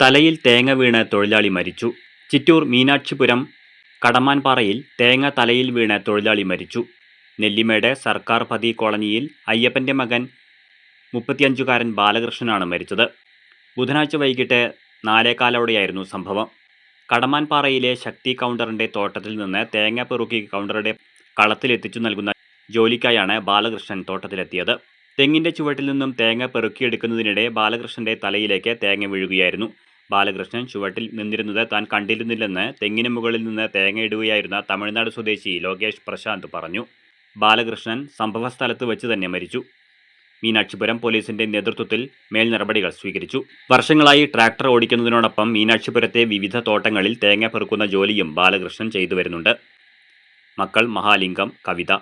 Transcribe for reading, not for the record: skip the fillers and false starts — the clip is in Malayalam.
തലയിൽ തേങ്ങ വീണ് തൊഴിലാളി മരിച്ചു. ചിറ്റൂർ മീനാക്ഷിപുരം കടമാൻപാറയിൽ തേങ്ങ തലയിൽ വീണ് തൊഴിലാളി മരിച്ചു. നെല്ലിമേട് സർക്കാർ പതി കോളനിയിൽ അയ്യപ്പന്റെ മകൻ 35-കാരൻ ബാലകൃഷ്ണനാണ് മരിച്ചത്. ബുധനാഴ്ച വൈകിട്ട് 4:15 സംഭവം. കടമാൻപാറയിലെ ശക്തി കൗണ്ടറിന്റെ തോട്ടത്തിൽ നിന്ന് തേങ്ങ പെറുക്കി കൗണ്ടറുടെ കളത്തിലെത്തിച്ചു നൽകുന്ന ജോലിക്കായാണ് ബാലകൃഷ്ണൻ തോട്ടത്തിലെത്തിയത്. തെങ്ങിന്റെ ചുവട്ടിൽ നിന്നും തേങ്ങ പെറുക്കിയെടുക്കുന്നതിനിടെ ബാലകൃഷ്ണന്റെ തലയിലേക്ക് തേങ്ങ വീഴുകയായിരുന്നു. ബാലകൃഷ്ണൻ ചുവട്ടിൽ നിന്നിരുന്നത് താൻ കണ്ടിരുന്നില്ലെന്ന് തെങ്ങിന് മുകളിൽ നിന്ന് തേങ്ങ ഇടുകയായിരുന്ന തമിഴ്നാട് സ്വദേശി ലോകേഷ് പ്രശാന്ത് പറഞ്ഞു. ബാലകൃഷ്ണൻ സംഭവസ്ഥലത്ത് വെച്ച് തന്നെ മരിച്ചു. മീനാക്ഷിപുരം പോലീസിന്റെ നേതൃത്വത്തിൽ മേൽ നടപടികൾ സ്വീകരിച്ചു. വർഷങ്ങളായി ട്രാക്ടർ ഓടിക്കുന്നതിനോടൊപ്പം മീനാക്ഷിപുരത്തെ വിവിധ തോട്ടങ്ങളിൽ തേങ്ങ പെറുക്കുന്ന ജോലിയും ബാലകൃഷ്ണൻ ചെയ്തു വരുന്നുണ്ട്. മക്കൾ മഹാലിംഗം, കവിത.